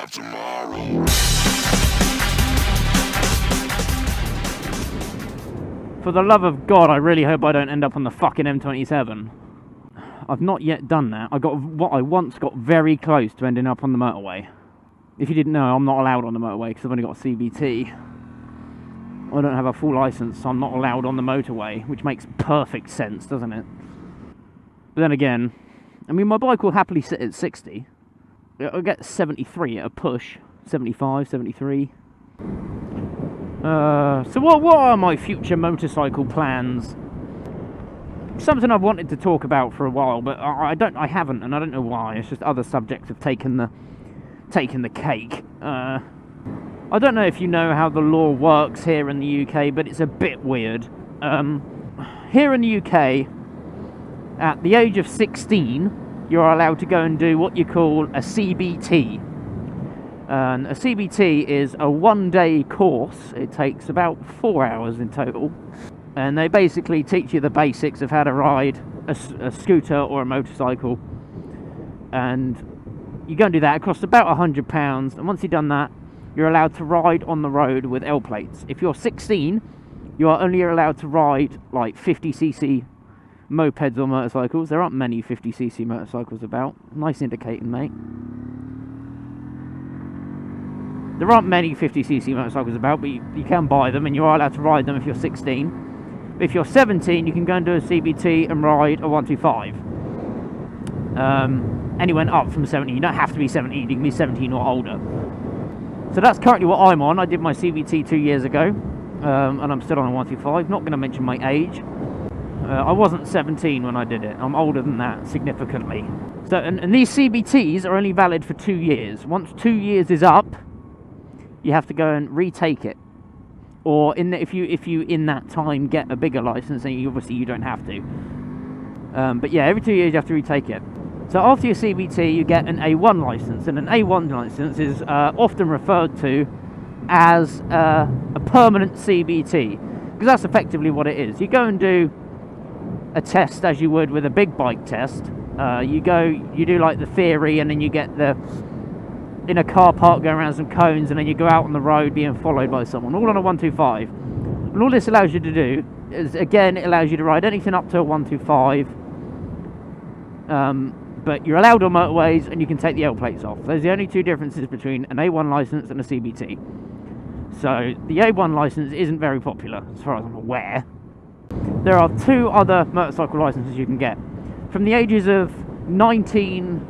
about tomorrow. For the love of God, I really hope I don't end up on the fucking M27. I've not yet done that. I once got very close to ending up on the motorway. If you didn't know, I'm not allowed on the motorway because I've only got a CVT. I don't have a full license, so I'm not allowed on the motorway, which makes perfect sense, doesn't it? But then again, I mean, my bike will happily sit at 60. It'll get 73 at a push, 75, 73. So what are my future motorcycle plans? Something I've wanted to talk about for a while, but I haven't, and I don't know why. It's just other subjects have taken the cake. I don't know if you know how the law works here in the UK, but it's a bit weird. Here in the UK, at the age of 16, you're allowed to go and do what you call a CBT. And a CBT is a one-day course. It takes about 4 hours in total. And they basically teach you the basics of how to ride a scooter or a motorcycle. And you go and do that. It costs about £100. And once you've done that, you're allowed to ride on the road with L plates. If you're 16, you are only allowed to ride like 50cc mopeds or motorcycles. There aren't many 50cc motorcycles about. Nice indicating, mate. There aren't many 50cc motorcycles about, but you can buy them and you are allowed to ride them if you're 16. But if you're 17, you can go and do a CBT and ride a 125. And it went up from 17. You don't have to be 17, you can be 17 or older. So that's currently what I'm on. I did my CVT 2 years ago, and I'm still on a 125. Not going to mention my age. I wasn't 17 when I did it. I'm older than that, significantly. So, and these CBTs are only valid for 2 years. Once 2 years is up, you have to go and retake it. Or if you in that time get a bigger license, then obviously you don't have to. But yeah, every 2 years you have to retake it. So after your CVT, you get an A1 license, and an A1 license is often referred to as a permanent CVT, because that's effectively what it is. You go and do a test as you would with a big bike test. You do like the theory, and then you get in a car park going around some cones, and then you go out on the road being followed by someone, all on a 125. And all this allows you to do is, again, it allows you to ride anything up to a 125. But you're allowed on motorways and you can take the L plates off. Those are the only two differences between an A1 license and a CBT. So the A1 license isn't very popular as far as I'm aware. There are 2 other motorcycle licenses you can get. From the ages of 19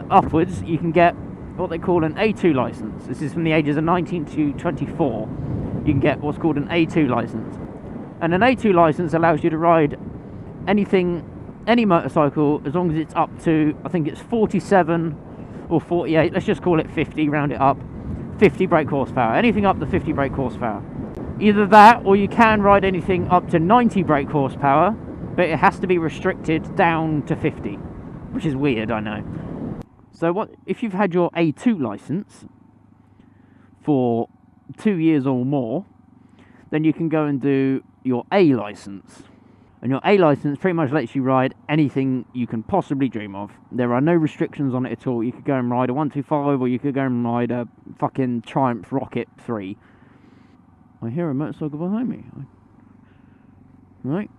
upwards, you can get what they call an A2 license. This is from the ages of 19 to 24. You can get what's called an A2 license. And an A2 license allows you to ride any motorcycle, as long as it's up to, I think it's 47 or 48, let's just call it 50, round it up, 50 brake horsepower, anything up to 50 brake horsepower. Either that, or you can ride anything up to 90 brake horsepower, but it has to be restricted down to 50, which is weird, I know. So if you've had your A2 license for 2 years or more, then you can go and do your A license. And your A license pretty much lets you ride anything you can possibly dream of. There are no restrictions on it at all. You could go and ride a 125, or you could go and ride a fucking Triumph Rocket 3. I hear a motorcycle behind me. Right.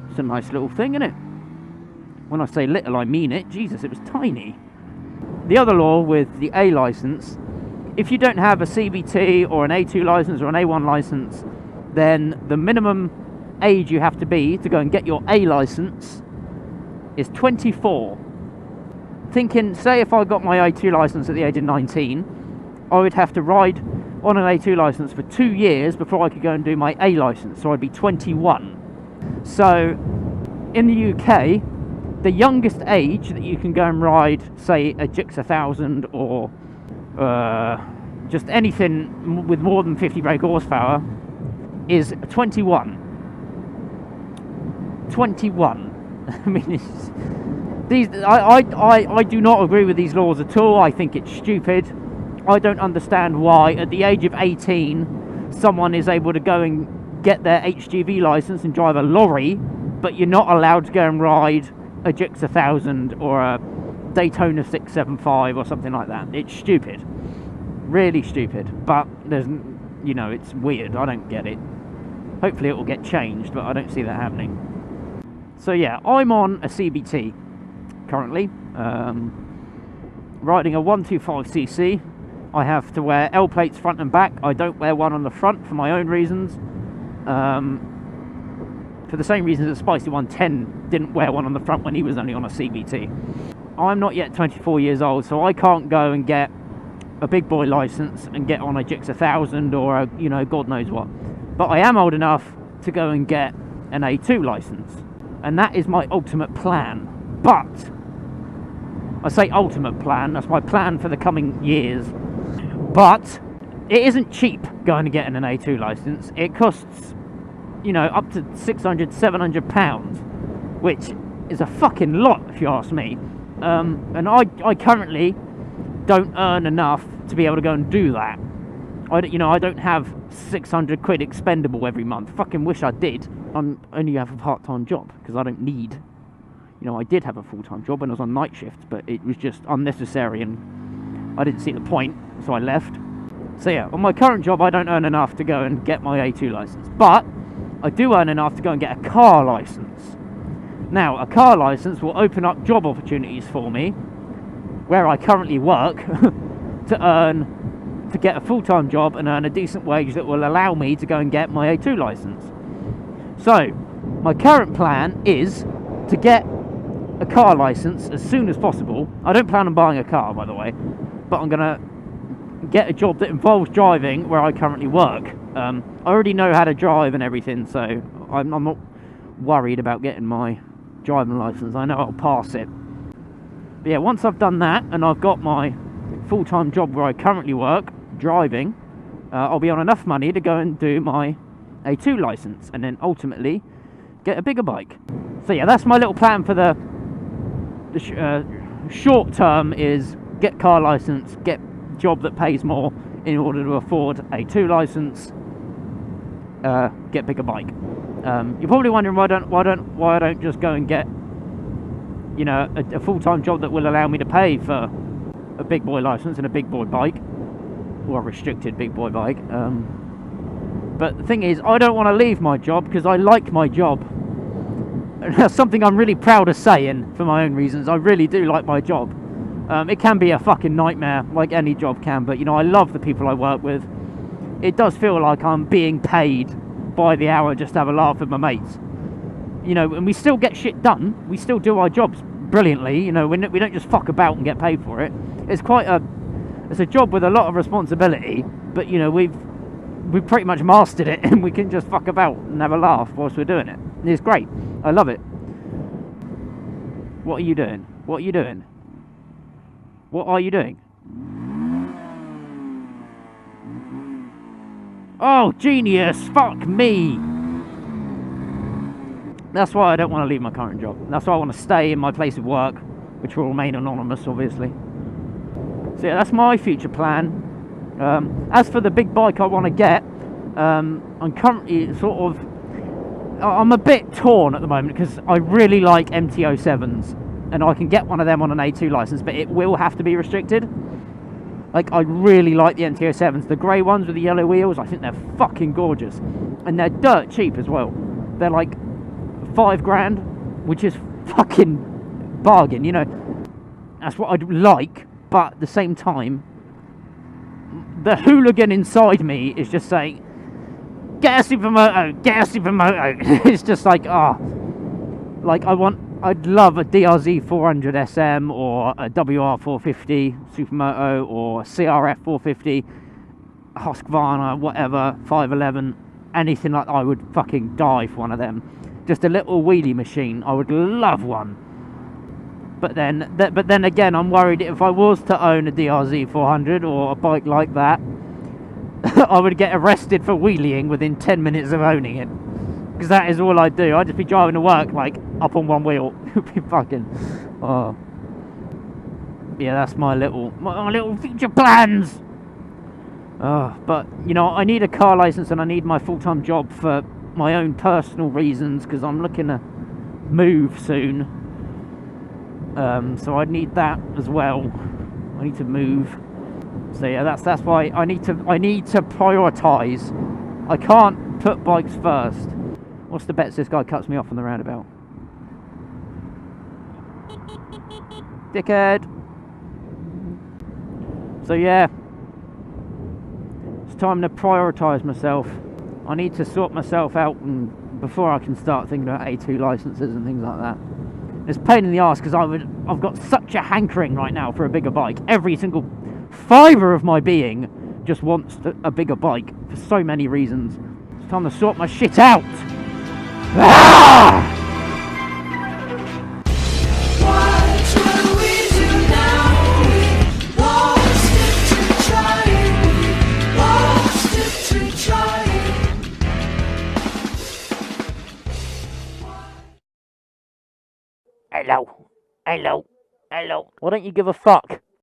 It's a nice little thing, isn't it? When I say little, I mean it. Jesus, it was tiny. The other law with the A license, if you don't have a CBT or an A2 license or an A1 license, then the minimum age you have to be to go and get your A license is 24. Thinking, say if I got my A2 license at the age of 19, I would have to ride on an A2 license for 2 years before I could go and do my A license, so I'd be 21. So in the UK, the youngest age that you can go and ride, say a Gix 1000 or just anything with more than 50 brake horsepower, is 21. 21. I mean, I do not agree with these laws at all. I think it's stupid. I don't understand why at the age of 18 someone is able to go and get their HGV license and drive a lorry, but you're not allowed to go and ride a Gix 1000 or a Daytona 675 or something like that. It's stupid, really stupid. But there's, you know, it's weird. I don't get it. Hopefully it will get changed, but I don't see that happening. So yeah, I'm on a CBT currently, riding a 125cc. I have to wear L plates front and back. I don't wear one on the front for my own reasons. For the same reasons that Spicy 110 didn't wear one on the front when he was only on a CBT. I'm not yet 24 years old, so I can't go and get a big boy license and get on a GIX 1000 or a, you know, God knows what. But I am old enough to go and get an A2 license, and that is my ultimate plan. But I say ultimate plan, that's my plan for the coming years. But it isn't cheap going to get an A2 license. It costs, you know, up to £600–700, which is a fucking lot if you ask me. And I currently don't earn enough to be able to go and do that. You know, I don't have 600 quid expendable every month. Fucking wish I did. I only have a part-time job because I don't need, you know, I did have a full-time job when I was on night shift, but it was just unnecessary and I didn't see the point, so I left. So yeah, on my current job I don't earn enough to go and get my A2 license, but I do earn enough to go and get a car license. Now, a car license will open up job opportunities for me where I currently work to get a full-time job and earn a decent wage that will allow me to go and get my A2 license. So, my current plan is to get a car license as soon as possible. I don't plan on buying a car, by the way, but I'm going to get a job that involves driving where I currently work. I already know how to drive and everything, so I'm not worried about getting my driving license. I know I'll pass it. But yeah, once I've done that and I've got my full-time job where I currently work, driving, I'll be on enough money to go and do my A2 license and then ultimately get a bigger bike. So yeah, that's my little plan for the short term, is get car license, get job that pays more in order to afford a A2 license, get bigger bike. You're probably wondering why I don't just go and get, you know, a full-time job that will allow me to pay for a big boy license and a big boy bike, or a restricted big boy bike. But the thing is, I don't want to leave my job because I like my job. And that's something I'm really proud of saying for my own reasons. I really do like my job. It can be a fucking nightmare, like any job can, but you know, I love the people I work with. It does feel like I'm being paid by the hour just to have a laugh with my mates. You know, and we still get shit done. We still do our jobs brilliantly. You know, we don't just fuck about and get paid for it. It's a job with a lot of responsibility, but you know, we've pretty much mastered it, and we can just fuck about and have a laugh whilst we're doing it. And it's great. I love it. What are you doing? What are you doing? What are you doing? Oh, genius! Fuck me! That's why I don't want to leave my current job. That's why I want to stay in my place of work, which will remain anonymous, obviously. So yeah, that's my future plan. As for the big bike I want to get, I'm currently I'm a bit torn at the moment because I really like MT-07s, and I can get one of them on an A2 license, but it will have to be restricted. Like, I really like the MT-07s, the grey ones with the yellow wheels. I think they're fucking gorgeous, and they're dirt cheap as well. They're like £5,000, which is fucking bargain, you know. That's what I'd like, but at the same time, the hooligan inside me is just saying, get a supermoto, get a supermoto. It's just like, like I'd love a DRZ 400 SM or a WR 450 supermoto or a CRF 450, Husqvarna, whatever, 511, anything like that. I would fucking die for one of them. Just a little wheelie machine. I would love one. But then again, I'm worried if I was to own a DRZ 400 or a bike like that, I would get arrested for wheeling within 10 minutes of owning it. Because that is all I'd do. I'd just be driving to work, like, up on one wheel. It would be fucking... Oh. Yeah, that's my little future plans! Oh, but, you know, I need a car license and I need my full-time job for my own personal reasons, because I'm looking to move soon. So I need that as well. I need to move. So yeah, that's why I need to prioritise. I can't put bikes first. What's the bets this guy cuts me off on the roundabout? Dickhead. So yeah, it's time to prioritise myself. I need to sort myself out before I can start thinking about A2 licenses and things like that. It's a pain in the arse because I've got such a hankering right now for a bigger bike. Every single fibre of my being just wants a bigger bike for so many reasons. It's time to sort my shit out. Ah! Hello. Why don't you give a fuck?